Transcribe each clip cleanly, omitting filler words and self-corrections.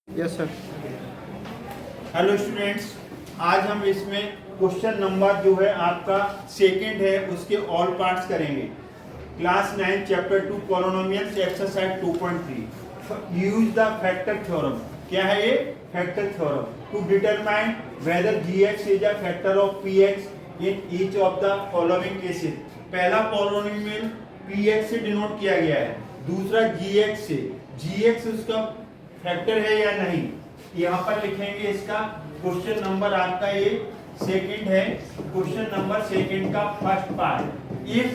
Yes sir. Hello students, आज हम इसमें क्वेश्चन नंबर जो है आपका सेकंड है उसके ऑल पार्ट्स करेंगे। Class 9 chapter 2 polynomials exercise 2.3 use the factor theorem. क्या है ये? Factor theorem to determine whether gx is a factor of px in each of the following cases. पहला पॉलिनोमियल px से डिनोट किया गया है, दूसरा gx से। gx उसका फैक्टर है या नहीं, यहाँ पर लिखेंगे। इसका क्वेश्चन नंबर आपका ये सेकंड है। क्वेश्चन नंबर सेकंड का first part, if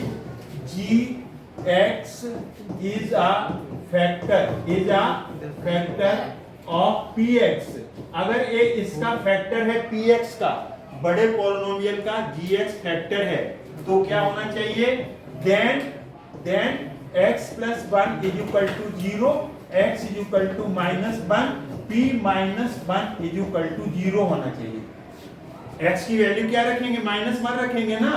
gx is a factor of px, अगर ये इसका फैक्टर है px का, बड़े पॉलिनोमियल का gx फैक्टर है, तो क्या होना चाहिए? Then x plus 1 is equal to 0, x is equal to -1, p minus 1 is equal to 0 होना चाहिए। x की वैल्यू क्या रखेंगे? -1 रखेंगे ना।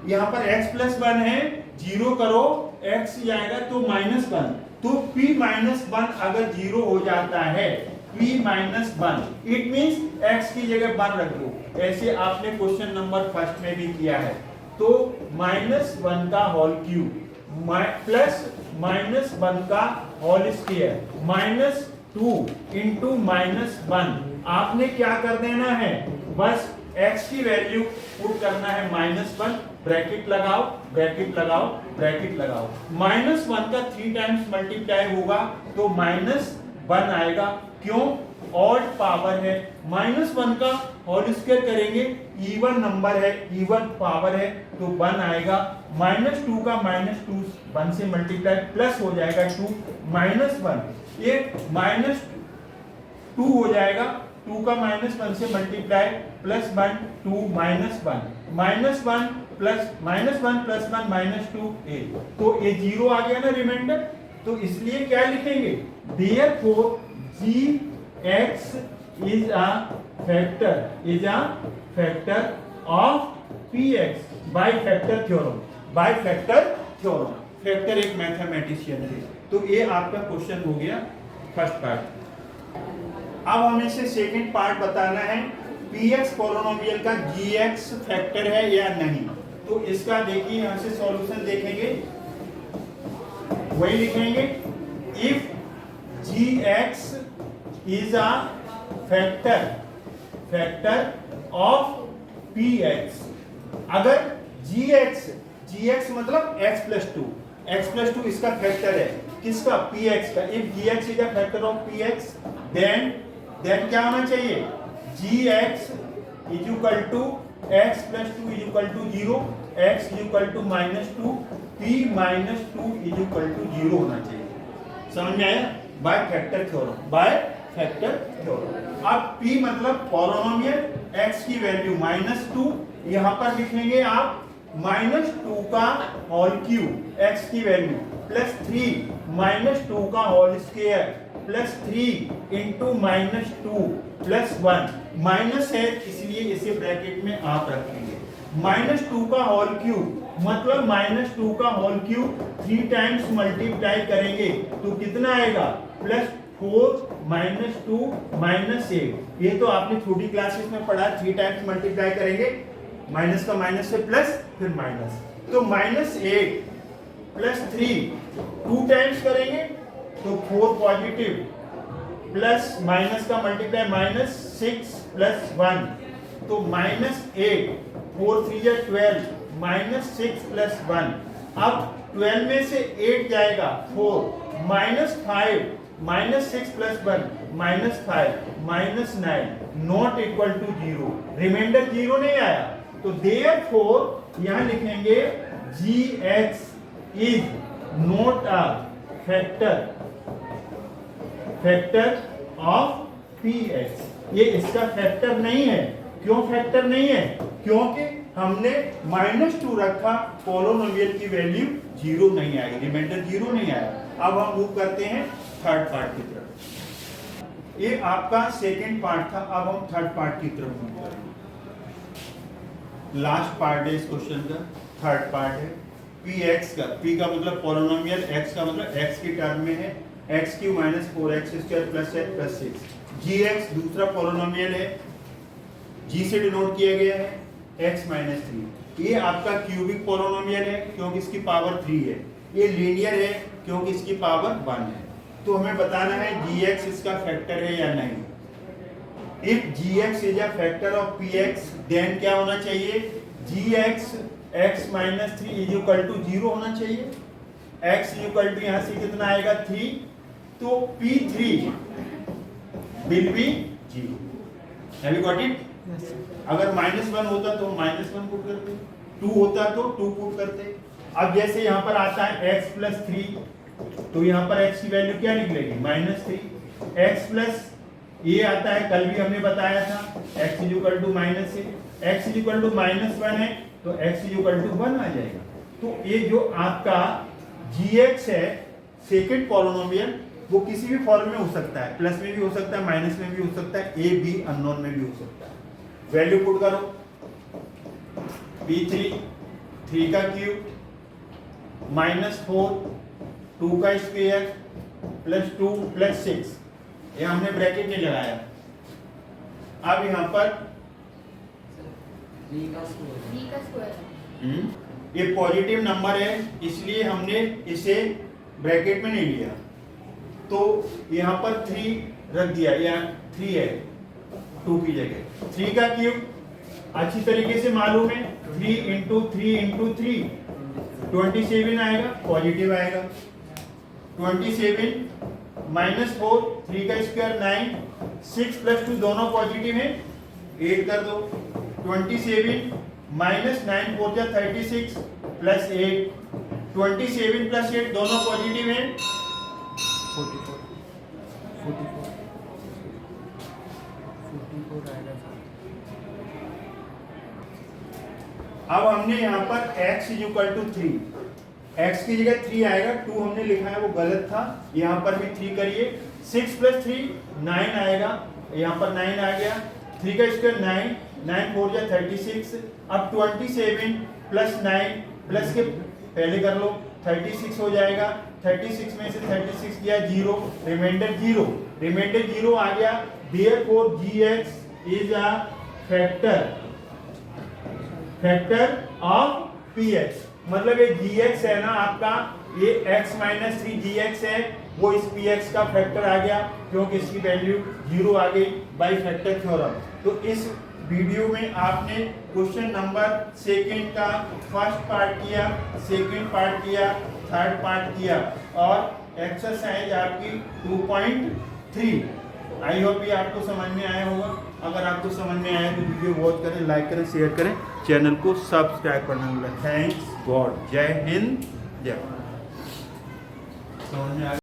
यहाँ पर x plus 1 है, 0 करो, x आएगा तो -1, तो p -1 अगर 0 हो जाता है, p -1 इट मींस x की जगह 1 रख दो। ऐसे आपने क्वेश्चन नंबर फर्स्ट में भी किया है। तो -1 का होल क्यूब प्लस -1 का होल स्क्वायर -2 इंटू -1, आपने क्या कर देना है? बस x की वैल्यू पुट करना है -1, ब्रैकेट लगाओ, ब्रैकेट लगाओ, ब्रैकेट लगाओ। -1 का 3 टाइम्स मल्टीप्लाई होगा तो -1 आएगा। क्यों? ऑड पावर है। -1 का होल स्क्वायर करेंगे, इवन नंबर है, इवन पावर है, तो 1 आएगा। -2 का -2 1 से मल्टीप्लाई प्लस हो जाएगा 2 -1, ये -2 हो जाएगा। 2 का -1 से मल्टीप्लाई प्लस 1 2 -1 प्लस -1 प्लस 1 -2 8, तो ये 0 आ गया ना रिमाइंडर। तो इसलिए क्या लिखेंगे? Therefore gx is a factor of px by factor theorem। Factor एक मैथमेटिशियन थे। तो ये आपका क्वेश्चन हो गया फर्स्ट पार्ट। अब हमें से सेकंड पार्ट बताना है, px पॉलिनोमियल का gx फैक्टर है या नहीं। तो इसका देखिए, यहाँ से सॉल्यूशन देखेंगे, वही लिखेंगे, if gx is a factor of px। अगर gx मतलब x plus 2 इसका फैक्टर है, किसका? px का। if gx is a factor of px, then क्या होना चाहिए? gx is equal to x plus 2 is equal to 0, x is equal to -2, p -2 is equal to 0 होना चाहिए। समझ में आया? By factor theorem. अब p मतलब पॉलिनोमियल, x की वैल्यू -2, यहाँ पर लिखेंगे आप -2 का होल क्यूब, x की वैल्यू प्लस 3 -2 का whole square plus 3 into -2 plus 1, minus है इसलिए इसे ब्रैकेट में आप रखेंगे। -2 का होल क्यूब मतलब -2 का होल क्यूब 3 टाइम्स मल्टीप्लाई करेंगे तो कितना आएगा? +4 -2 -8। ये तो आपने छोटी क्लासेस में पढ़ा, 3 टाइम्स मल्टीप्लाई करेंगे, माइनस का माइनस से प्लस फिर माइनस, तो -8 प्लस 3 2 टाइम्स करेंगे तो 4 पॉजिटिव, प्लस माइनस का मल्टीप्लाई -6 प्लस 1, तो -8 4 3 12 -6 प्लस 1। अब 12 में से 8 जाएगा 4 -5 -6 प्लस 1 -5 -9 नॉट इक्वल टू 0, रिमाइंडर 0 नहीं आया। तो देयरफॉर यहाँ लिखेंगे gx is not a factor of px। ये इसका फैक्टर नहीं है। क्यों फैक्टर नहीं है? क्योंकि हमने -2 रखा, पॉलिनोमियल की वैल्यू 0 नहीं आई, रिमाइंडर 0 नहीं आया। अब हम मूव करते हैं थर्ड पार्ट की तरफ। ये आपका सेकंड पार्ट था, अब हम थर्ड पार्ट की तरफ मूव करेंगे। लास्ट पार्ट है इस क्वेश्चन का, थर्ड पार्ट है px का। p का मतलब पॉलिनोमियल, x का मतलब x की टर्म में है, x Q minus 4x² plus x plus 6। जी एक्स दूसरा पॉलिनोमियल है, जी से डिनोट किया गया है x माइनस 3। ये आपका क्यूबिक पॉलिनोमियल है क्योंकि इसकी पावर 3 है। ये लीनियर है क्योंकि इसकी पावर 1 है। तो हमें बताना है gx इसका फैक्टर है या नहीं। If gx is a factor of px then क्या होना चाहिए, gx x minus 3 is equal to 0 होना चाहिए। x इज इक्वल टू यहाँ से कितना आएगा 3, तो p3 will be 0। Have you got it? अगर -1 होता तो -1 पुट करते, 2 होता तो 2 पुट करते। अब जैसे यहाँ पर आता है x प्लस 3, तो यहाँ पर x की वैल्यू क्या निकलेगी -3। x प्लस ये आता है, कल भी हमने बताया था x is equal to -6, x is equal to -1 है तो x इज इक्वल टू 1 आ जाएगा। तो ये जो आपका gx है सेकंड पॉलिनोमियल, वो किसी भी फॉर्म में हो सकता है, प्लस में भी हो सकता है, माइनस में भी हो सकता है, ए बी अननोन में भी हो सकता है। वैल्यू पुट करो, p3 3 का क्यूब -4 2 का स्क्वायर प्लस 2 प्लस 6, ये हमने ब्रैकेट नहीं लगाया। अब यहाँ पर 3 का स्क्वायर ये पॉजिटिव नंबर है इसलिए हमने इसे ब्रैकेट में नहीं लिया, तो यहाँ पर 3 रख दिया, यहाँ 3 है 2 की जगह। 3 का क्यूब अच्छी तरीके से मालूम है, 3 इंटू 3 इंटू 3 27 आएगा, पॉजिटिव आएगा। 27 -4 3 का स्क्वायर 9 6 प्लस 2 दोनों पॉजिटिव हैं, 8 कर दो। 27 -9 4 जा 36 प्लस 8 27 प्लस 8 दोनों पॉजिटिव हैं, 44 आएगा सर। अब हमने यहाँ पर x is equal to 3, x की जगह 3 आएगा, 2 हमने लिखा है वो गलत था, यहाँ पर भी 3 करिए। 6 प्लस 3 9 आएगा, यहाँ पर 9 आ गया। 3 का स्क्वायर 9 9 4 जा 36। अब 27 प्लस 9 प्लस के पहले कर लो, 36 हो जाएगा। 36 में से 36 किया 0, रिमाइंडर 0, रिमाइंडर 0 आ गया। Therefore gx is a factor of px, मतलब ये gx है ना आपका, ये x माइनस 3 gx है, वो इस px का फैक्टर आ गया क्योंकि इसकी वैल्यू 0 आ गई बाय फैक्टर थ्योरम। तो इस वीडियो में आपने क्वेश्चन नंबर सेकंड का फर्स्ट पार्ट किया, सेकंड पार्ट किया, थर्ड पार्ट किया और एक्सरसाइज आपकी 2.3। आई होप ये आपको समझ में आया होगा। अगर आपको समझ में आया तो वीडियो वॉच करें, लाइक करें, शेयर करें, चैनल को सब्सक्राइब करना भूलें। थैंक्स गॉड, जय हिंद, जय।